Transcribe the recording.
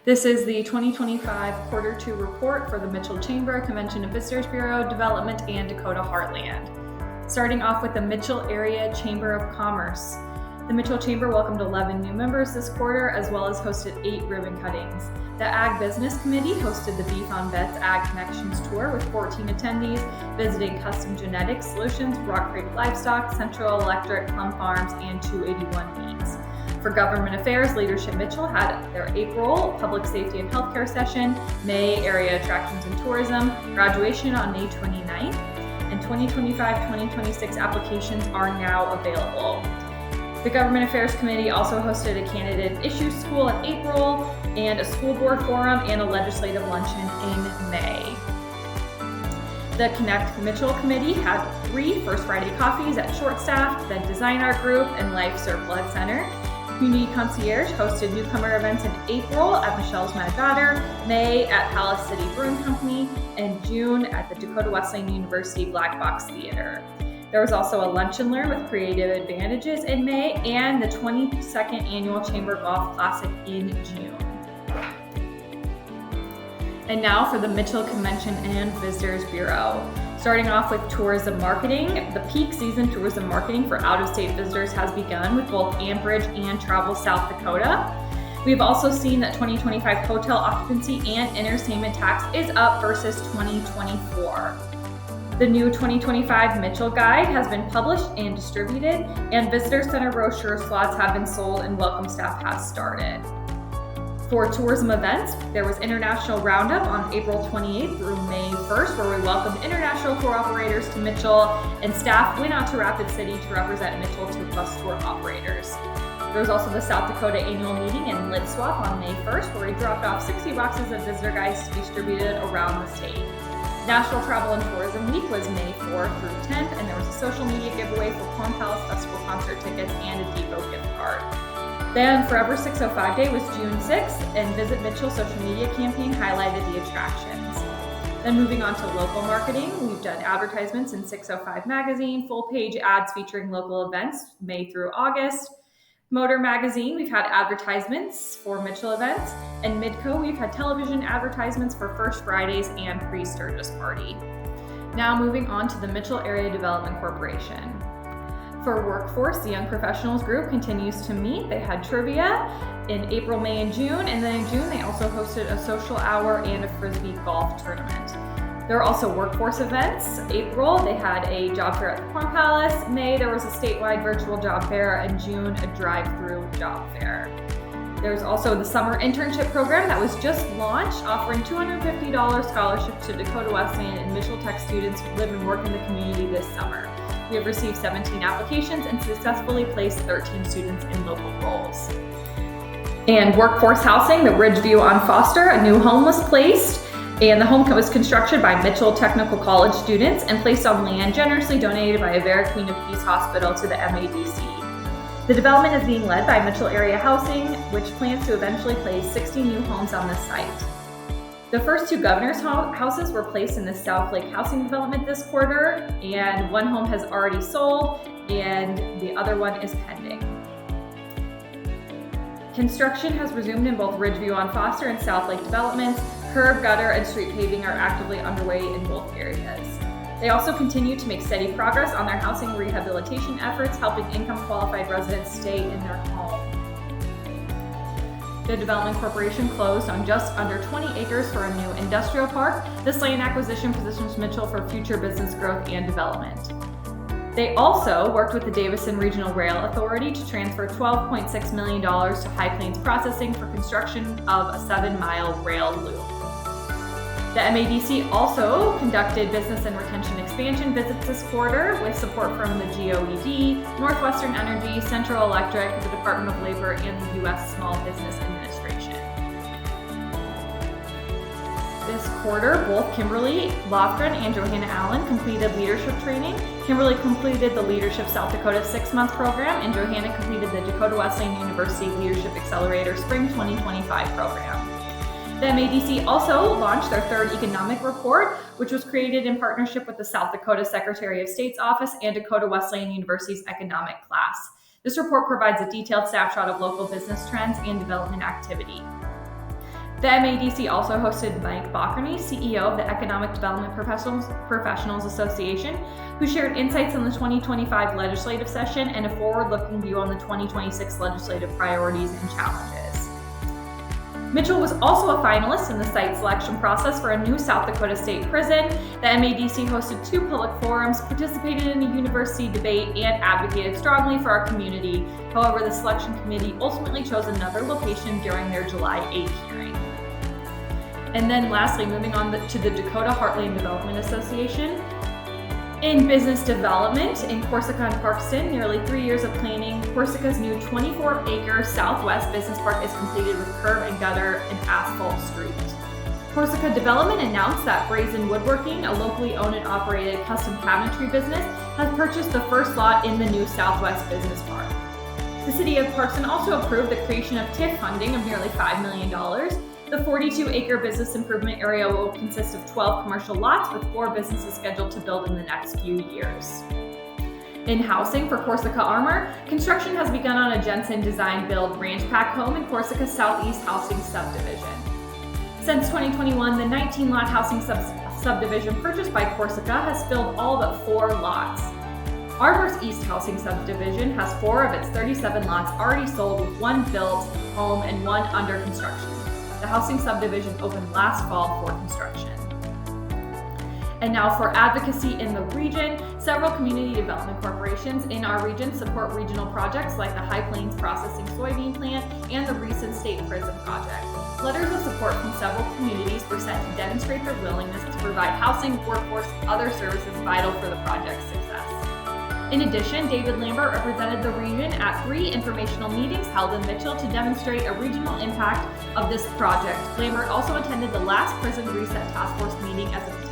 This is the 2025 Quarter 2 report for the Mitchell Chamber, Convention and Visitors Bureau, Development, and Dakota Heartland. Starting off with the Mitchell Area Chamber of Commerce. The Mitchell Chamber welcomed 11 new members this quarter, as well as hosted 8 ribbon cuttings. The Ag Business Committee hosted the Beef on Vets Ag Connections Tour with 14 attendees, visiting Custom Genetics Solutions, Rock Creek Livestock, Central Electric, Plum Farms, and 281 Meats. For Government Affairs, Leadership Mitchell had their April Public Safety and Healthcare session, May Area Attractions and Tourism, graduation on May 29th, and 2025-2026 applications are now available. The Government Affairs Committee also hosted a candidate issue school in April, and a school board forum and a legislative luncheon in May. The Connect Mitchell Committee had 3 First Friday coffees at Short-Staffed, the Design Art Group, and Life Serve Blood Center. Community Concierge hosted newcomer events in April at Michelle's Mad Daughter, May at Palace City Brewing Company, and June at the Dakota Wesleyan University Black Box Theater. There was also a Lunch and Learn with Creative Advantages in May and the 22nd Annual Chamber Golf Classic in June. And now for the Mitchell Convention and Visitors Bureau. Starting off with tourism marketing, the peak season tourism marketing for out-of-state visitors has begun with both Ambridge and Travel South Dakota. We've also seen that 2025 hotel occupancy and entertainment tax is up versus 2024. The new 2025 Mitchell Guide has been published and distributed, and visitor center brochure slots have been sold and welcome staff has started. For tourism events, there was International Roundup on April 28th through May 1st, where we welcomed international tour operators to Mitchell, and staff went out to Rapid City to represent Mitchell to bus tour operators. There was also the South Dakota annual meeting in Lit Swap on May 1st, where we dropped off 60 boxes of visitor guides to be distributed around the state. National Travel and Tourism Week was May 4th through 10th, and there was a social media giveaway for Corn Palace Festival concert tickets and a Depot gift card. Then Forever 605 Day was June 6th, and Visit Mitchell social media campaign highlighted the attractions. Then moving on to local marketing, we've done advertisements in 605 Magazine, full page ads featuring local events May through August. Motor Magazine, we've had advertisements for Mitchell events, and Midco, we've had television advertisements for First Fridays and Pre-Sturgis Party. Now moving on to the Mitchell Area Development Corporation. For workforce, the Young Professionals Group continues to meet. They had trivia in April, May, and June, and then in June they also hosted a social hour and a Frisbee golf tournament. There are also workforce events. April, they had a job fair at the Corn Palace. May, there was a statewide virtual job fair, and June, a drive-through job fair. There's also the summer internship program that was just launched, offering $250 scholarship to Dakota Wesleyan and Mitchell Tech students who live and work in the community this summer. We have received 17 applications and successfully placed 13 students in local roles. And workforce housing, the Ridgeview on Foster, a new home was placed, and the home was constructed by Mitchell Technical College students and placed on land generously donated by Avera Queen of Peace Hospital to the MADC. The development is being led by Mitchell Area Housing, which plans to eventually place 60 new homes on this site. The first 2 governor's houses were placed in the South Lake Housing Development this quarter, and one home has already sold, and the other one is pending. Construction has resumed in both Ridgeview on Foster and South Lake developments. Curb, gutter, and street paving are actively underway in both areas. They also continue to make steady progress on their housing rehabilitation efforts, helping income-qualified residents stay in their home. The Development Corporation closed on just under 20 acres for a new industrial park. This land acquisition positions Mitchell for future business growth and development. They also worked with the Davison Regional Rail Authority to transfer $12.6 million to High Plains Processing for construction of a 7-mile rail loop. The MADC also conducted business and retention expansion visits this quarter with support from the GOED, Northwestern Energy, Central Electric, the Department of Labor, and the U.S. Small Business Administration. This quarter, both Kimberly Lofgren and Johanna Allen completed leadership training. Kimberly completed the Leadership South Dakota 6-month program, and Johanna completed the Dakota Wesleyan University Leadership Accelerator Spring 2025 program. The MADC also launched their 3rd economic report, which was created in partnership with the South Dakota Secretary of State's Office and Dakota Wesleyan University's economic class. This report provides a detailed snapshot of local business trends and development activity. The MADC also hosted Mike Bockerny, CEO of the Economic Development Professionals Association, who shared insights on the 2025 legislative session and a forward-looking view on the 2026 legislative priorities and challenges. Mitchell was also a finalist in the site selection process for a new South Dakota State prison. The MADC hosted 2 public forums, participated in a university debate, and advocated strongly for our community. However, the selection committee ultimately chose another location during their July 8th hearing. And then lastly, moving on to the Dakota Heartland Development Association. In business development in Corsica and Parkston, nearly 3 years of planning, Corsica's new 24-acre Southwest Business Park is completed with curb and gutter and asphalt street. Corsica Development announced that Brazen Woodworking, a locally owned and operated custom cabinetry business, has purchased the first lot in the new Southwest Business Park. The City of Parkston also approved the creation of TIF funding of nearly $5 million. The 42-acre business improvement area will consist of 12 commercial lots with 4 businesses scheduled to build in the next few years. In housing for Corsica Armor, construction has begun on a Jensen Design Build Ranch Pack home in Corsica's Southeast Housing Subdivision. Since 2021, the 19-lot housing subdivision purchased by Corsica has filled all but 4 lots. Arbor's East Housing Subdivision has 4 of its 37 lots already sold, with 1 built home and 1 under construction. The housing subdivision opened last fall for construction. And now for advocacy in the region, several community development corporations in our region support regional projects like the High Plains Processing Soybean Plant and the recent State Prison Project. Letters of support from several communities were sent to demonstrate their willingness to provide housing, workforce, and other services vital for the project's success. In addition, David Lambert represented the region at 3 informational meetings held in Mitchell to demonstrate a regional impact of this project. Lambert also attended the last Prison Reset Task Force meeting as a